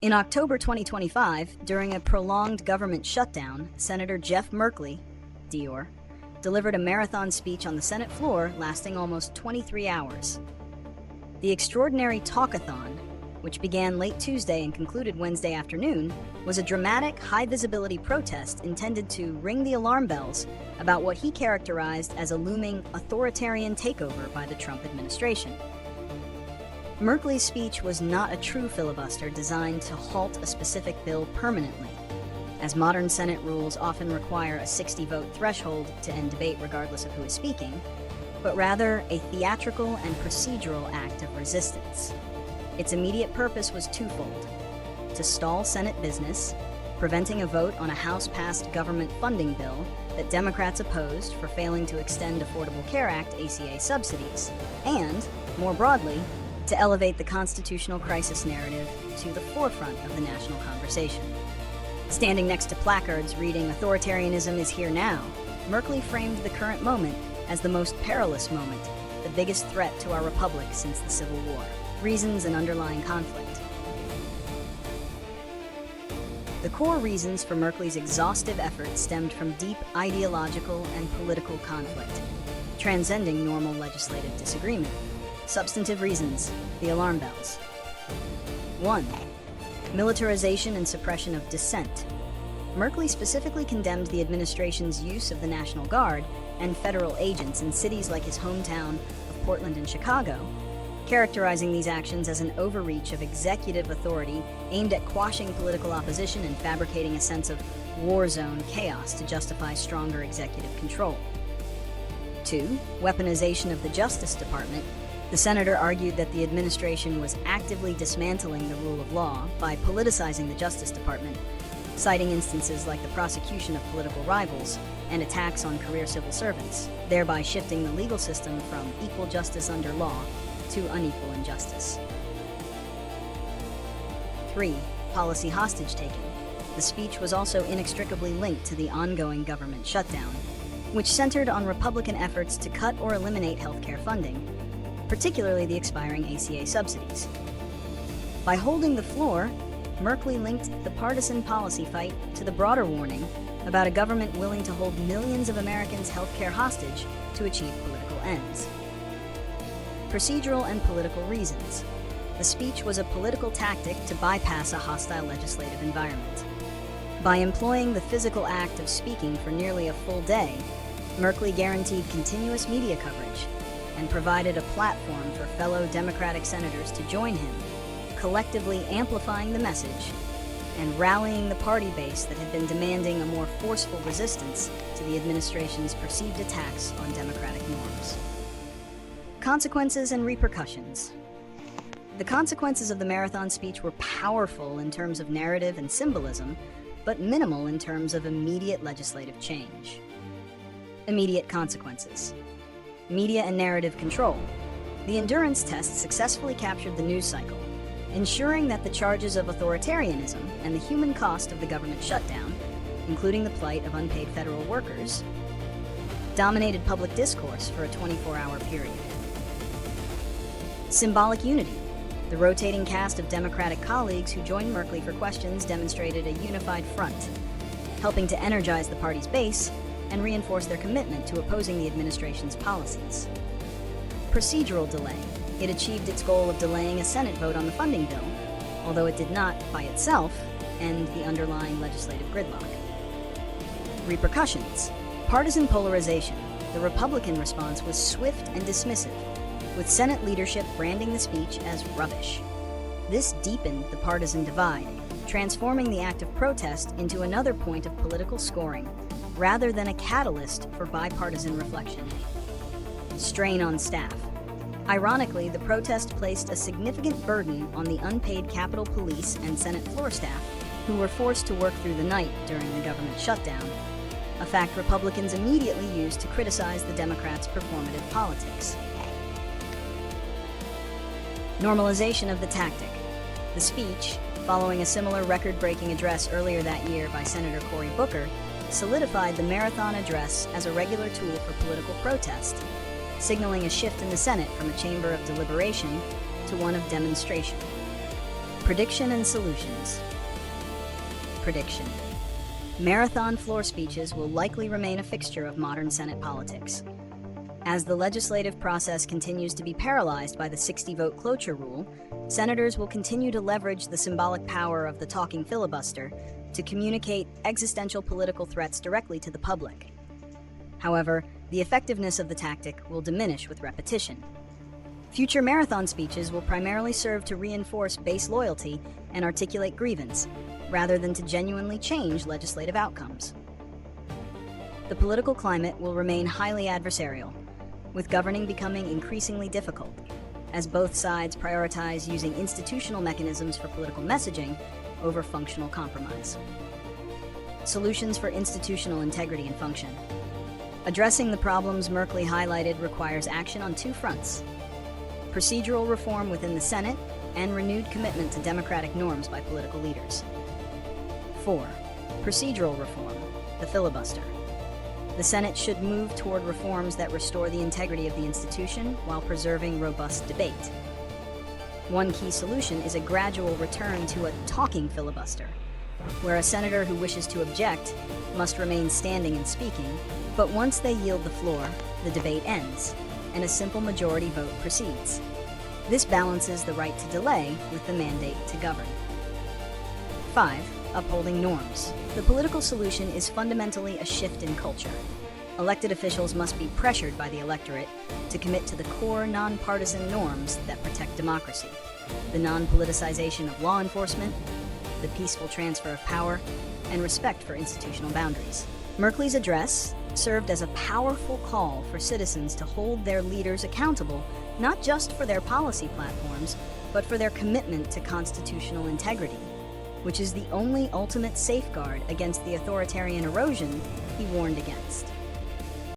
In October 2025, during a prolonged government shutdown, Senator Jeff Merkley, Dior, delivered a marathon speech on the Senate floor lasting almost 23 hours. The extraordinary talkathon, which began late Tuesday and concluded Wednesday afternoon, was a dramatic, high-visibility protest intended to ring the alarm bells about what he characterized as a looming authoritarian takeover by the Trump administration. Merkley's speech was not a true filibuster designed to halt a specific bill permanently, as modern Senate rules often require a 60-vote threshold to end debate regardless of who is speaking, but rather a theatrical and procedural act of resistance. Its immediate purpose was twofold: to stall Senate business, preventing a vote on a House-passed government funding bill that Democrats opposed for failing to extend Affordable Care Act ACA subsidies, and, more broadly, to elevate the constitutional crisis narrative to the forefront of the national conversation. Standing next to placards reading "Authoritarianism is here now," Merkley framed the current moment as the most perilous moment, the biggest threat to our republic since the Civil War. Reasons and underlying conflict. The core reasons for Merkley's exhaustive efforts stemmed from deep ideological and political conflict, transcending normal legislative disagreement. Substantive reasons, the alarm bells. 1. Militarization and suppression of dissent. Merkley specifically condemned the administration's use of the National Guard and federal agents in cities like his hometown of Portland and Chicago, characterizing these actions as an overreach of executive authority aimed at quashing political opposition and fabricating a sense of war zone chaos to justify stronger executive control. 2. Weaponization of the Justice Department. The senator argued that the administration was actively dismantling the rule of law by politicizing the Justice Department, citing instances like the prosecution of political rivals and attacks on career civil servants, thereby shifting the legal system from equal justice under law to unequal injustice. 3. Policy hostage-taking. The speech was also inextricably linked to the ongoing government shutdown, which centered on Republican efforts to cut or eliminate healthcare funding, particularly the expiring ACA subsidies. By holding the floor, Merkley linked the partisan policy fight to the broader warning about a government willing to hold millions of Americans' healthcare hostage to achieve political ends. Procedural and political reasons. The speech was a political tactic to bypass a hostile legislative environment. By employing the physical act of speaking for nearly a full day, Merkley guaranteed continuous media coverage and provided a platform for fellow Democratic senators to join him, collectively amplifying the message and rallying the party base that had been demanding a more forceful resistance to the administration's perceived attacks on democratic norms. Consequences and repercussions. The consequences of the marathon speech were powerful in terms of narrative and symbolism, but minimal in terms of immediate legislative change. Immediate consequences. Media and narrative control. The endurance test successfully captured the news cycle, ensuring that the charges of authoritarianism and the human cost of the government shutdown, including the plight of unpaid federal workers, dominated public discourse for a 24-hour period. Symbolic unity. The rotating cast of Democratic colleagues who joined Merkley for questions demonstrated a unified front, helping to energize the party's base and reinforce their commitment to opposing the administration's policies. Procedural delay. It achieved its goal of delaying a Senate vote on the funding bill, although it did not, by itself, end the underlying legislative gridlock. Repercussions. Partisan polarization. The Republican response was swift and dismissive, with Senate leadership branding the speech as rubbish. This deepened the partisan divide, transforming the act of protest into another point of political scoring, rather than a catalyst for bipartisan reflection. Strain on staff. Ironically, the protest placed a significant burden on the unpaid Capitol Police and Senate floor staff, who were forced to work through the night during the government shutdown, a fact Republicans immediately used to criticize the Democrats' performative politics. Normalization of the tactic. The speech, following a similar record-breaking address earlier that year by Senator Cory Booker, solidified the marathon address as a regular tool for political protest, signaling a shift in the Senate from a chamber of deliberation to one of demonstration. Prediction and solutions. Prediction. Marathon floor speeches will likely remain a fixture of modern Senate politics. As the legislative process continues to be paralyzed by the 60-vote cloture rule, senators will continue to leverage the symbolic power of the talking filibuster to communicate existential political threats directly to the public. However, the effectiveness of the tactic will diminish with repetition. Future marathon speeches will primarily serve to reinforce base loyalty and articulate grievance, rather than to genuinely change legislative outcomes. The political climate will remain highly adversarial, with governing becoming increasingly difficult, as both sides prioritize using institutional mechanisms for political messaging over functional compromise. Solutions for institutional integrity and function. Addressing the problems Merkley highlighted requires action on two fronts: procedural reform within the Senate and renewed commitment to democratic norms by political leaders. 4. Procedural reform, the filibuster. The Senate should move toward reforms that restore the integrity of the institution while preserving robust debate. One key solution is a gradual return to a talking filibuster, where a senator who wishes to object must remain standing and speaking, but once they yield the floor, the debate ends, and a simple majority vote proceeds. This balances the right to delay with the mandate to govern. 5. Upholding norms. The political solution is fundamentally a shift in culture. Elected officials must be pressured by the electorate to commit to the core nonpartisan norms that protect democracy: the non-politicization of law enforcement, the peaceful transfer of power, and respect for institutional boundaries. Merkley's address served as a powerful call for citizens to hold their leaders accountable, not just for their policy platforms, but for their commitment to constitutional integrity, which is the only ultimate safeguard against the authoritarian erosion he warned against.